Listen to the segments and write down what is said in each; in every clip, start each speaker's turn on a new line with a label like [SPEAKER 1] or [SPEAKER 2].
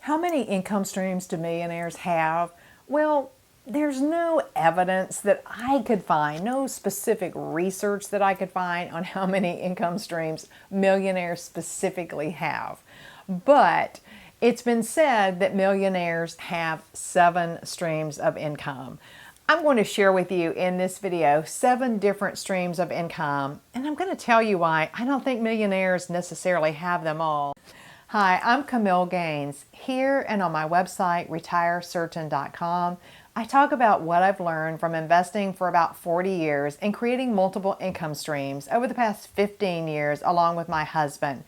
[SPEAKER 1] How many income streams do millionaires have? Well, there's no evidence that I could find, no specific research that I could find on how many income streams millionaires specifically have. But it's been said that millionaires have 7 streams of income. I'm going to share with you in this video 7 different streams of income, and I'm going to tell you why I don't think millionaires necessarily have them all. Hi, I'm Camille Gaines. Here and on my website, retirecertain.com, I talk about what I've learned from investing for about 40 years and creating multiple income streams over the past 15 years along with my husband.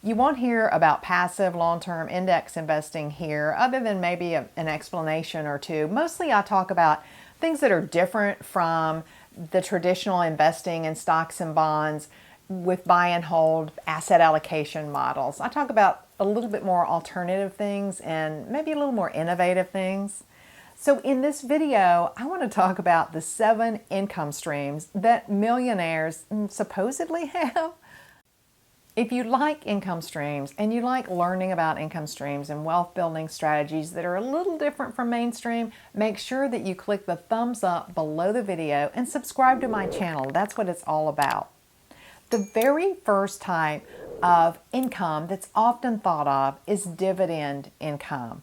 [SPEAKER 1] You won't hear about passive long-term index investing here other than maybe an explanation or two. Mostly I talk about things that are different from the traditional investing in stocks and bonds with buy and hold asset allocation models. I talk about a little bit more alternative things and maybe a little more innovative things. So in this video, I want to talk about the 7 income streams that millionaires supposedly have. If you like income streams and you like learning about income streams and wealth building strategies that are a little different from mainstream, make sure that you click the thumbs up below the video and subscribe to my channel. That's what it's all about. The very first type of income that's often thought of is dividend income.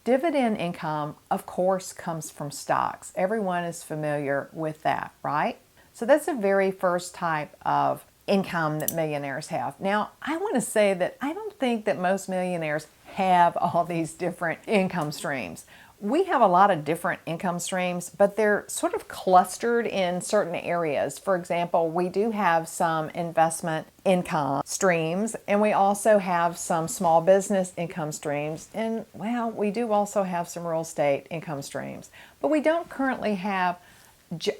[SPEAKER 1] Dividend income, of course, comes from stocks. Everyone is familiar with that, right? So that's the very first type of income that millionaires have. Now, I want to say that I don't think that most millionaires have all these different income streams. We have a lot of different income streams, but they're sort of clustered in certain areas. For example, we do have some investment income streams, and we also have some small business income streams, and well, we do also have some real estate income streams. But we don't currently have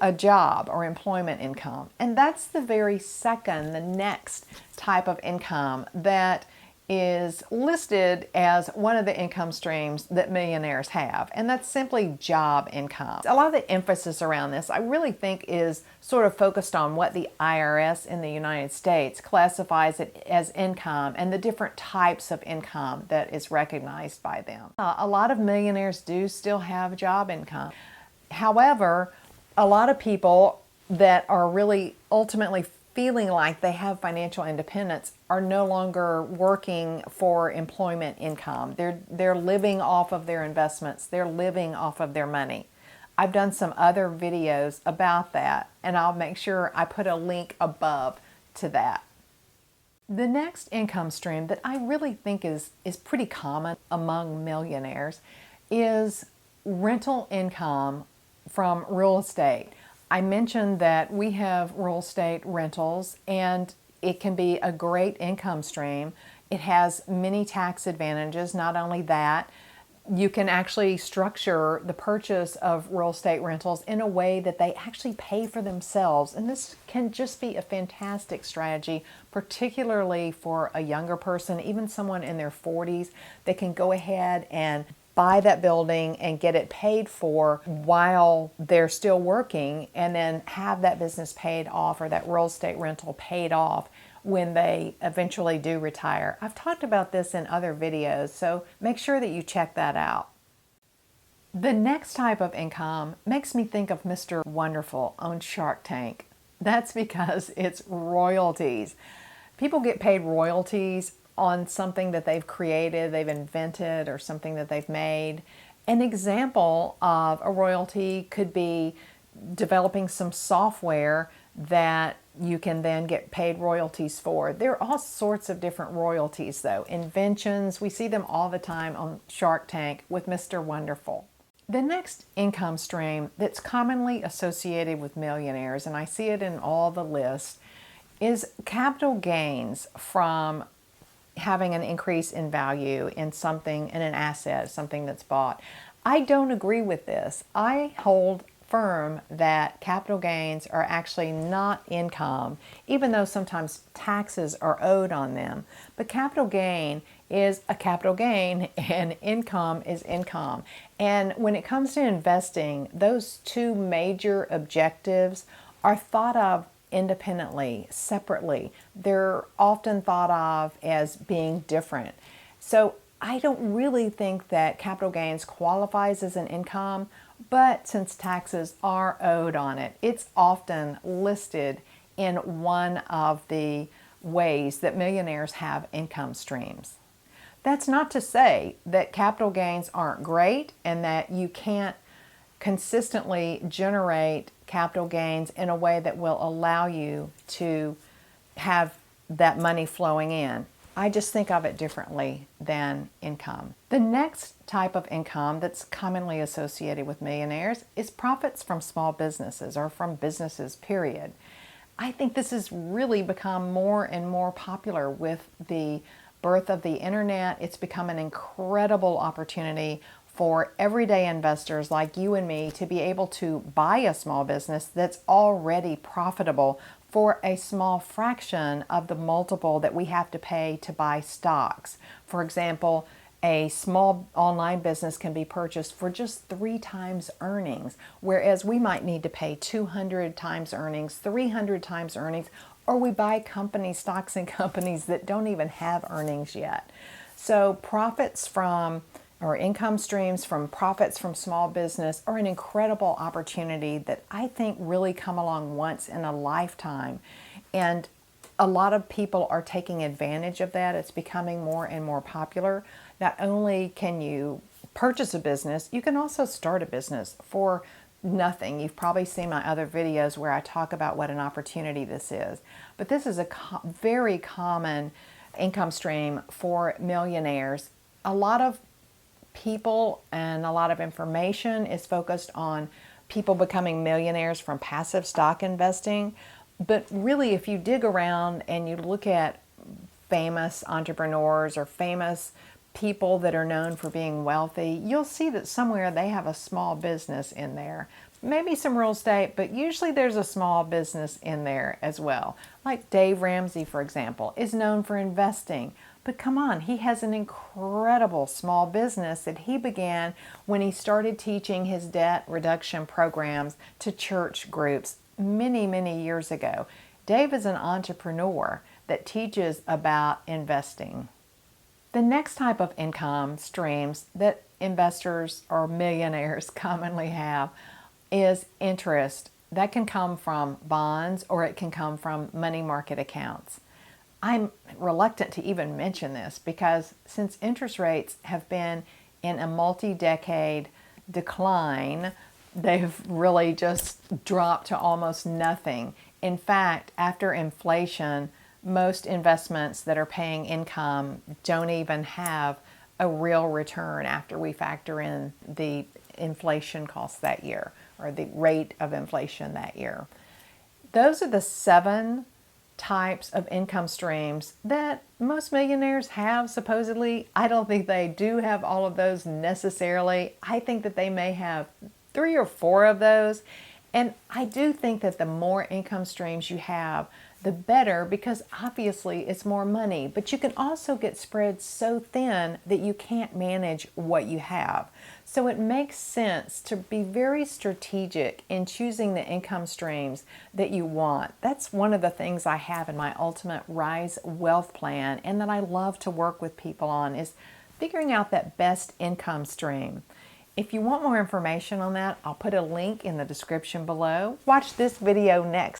[SPEAKER 1] a job or employment income. And that's the very second, the next type of income that is listed as one of the income streams that millionaires have, and that's simply job income. A lot of the emphasis around this, I really think, is sort of focused on what the IRS in the United States classifies it as income and the different types of income that is recognized by them. A lot of millionaires do still have job income. However, a lot of people that are really ultimately feeling like they have financial independence are no longer working for employment income. They're living off of their investments. They're living off of their money. I've done some other videos about that, and I'll make sure I put a link above to that. The next income stream that I really think is pretty common among millionaires is rental income from real estate. I mentioned that we have real estate rentals, and it can be a great income stream. It has many tax advantages. Not only that, you can actually structure the purchase of real estate rentals in a way that they actually pay for themselves. And this can just be a fantastic strategy, particularly for a younger person, even someone in their 40s. They can go ahead and buy that building and get it paid for while they're still working, and then have that business paid off or that real estate rental paid off when they eventually do retire. I've talked about this in other videos, so make sure that you check that out. The next type of income makes me think of Mr. Wonderful on Shark Tank. That's because it's royalties. People get paid royalties on something that they've created, they've invented, or something that they've made. An example of a royalty could be developing some software that you can then get paid royalties for. There are all sorts of different royalties though. Inventions, we see them all the time on Shark Tank with Mr. Wonderful. The next income stream that's commonly associated with millionaires, and I see it in all the lists, is capital gains from having an increase in value in something, in an asset, something that's bought. I don't agree with this. I hold firm that capital gains are actually not income, even though sometimes taxes are owed on them. But capital gain is a capital gain, and income is income. And when it comes to investing, those 2 major objectives are thought of independently, separately. They're often thought of as being different. So I don't really think that capital gains qualifies as an income, but since taxes are owed on it, it's often listed in one of the ways that millionaires have income streams. That's not to say that capital gains aren't great and that you can't consistently generate capital gains in a way that will allow you to have that money flowing in. I just think of it differently than income. The next type of income that's commonly associated with millionaires is profits from small businesses or from businesses, period. I think this has really become more and more popular with the birth of the internet. It's become an incredible opportunity for everyday investors like you and me to be able to buy a small business that's already profitable for a small fraction of the multiple that we have to pay to buy stocks. For example, a small online business can be purchased for just 3 times earnings, whereas we might need to pay 200 times earnings, 300 times earnings, or we buy stocks in companies that don't even have earnings yet. So profits from or income streams from profits from small business are an incredible opportunity that I think really come along once in a lifetime. And a lot of people are taking advantage of that. It's becoming more and more popular. Not only can you purchase a business, you can also start a business for nothing. You've probably seen my other videos where I talk about what an opportunity this is. But this is a very common income stream for millionaires. A lot of people and a lot of information is focused on people becoming millionaires from passive stock investing. But really, if you dig around and you look at famous entrepreneurs or famous people that are known for being wealthy, you'll see that somewhere they have a small business in there. Maybe some real estate, but usually there's a small business in there as well. Like Dave Ramsey, for example, is known for investing. But come on, he has an incredible small business that he began when he started teaching his debt reduction programs to church groups many, many years ago. Dave is an entrepreneur that teaches about investing. The next type of income streams that investors or millionaires commonly have is interest. That can come from bonds or it can come from money market accounts. I'm reluctant to even mention this because since interest rates have been in a multi-decade decline, they've really just dropped to almost nothing. In fact, after inflation, most investments that are paying income don't even have a real return after we factor in the inflation costs that year or the rate of inflation that year. Those are the 7 types of income streams that most millionaires have, supposedly. I don't think they do have all of those necessarily. I think that they may have 3 or 4 of those. And I do think that the more income streams you have, the better, because obviously it's more money. But you can also get spread so thin that you can't manage what you have. So it makes sense to be very strategic in choosing the income streams that you want. That's one of the things I have in my Ultimate Rise Wealth Plan and that I love to work with people on is figuring out that best income stream. If you want more information on that, I'll put a link in the description below. Watch this video next.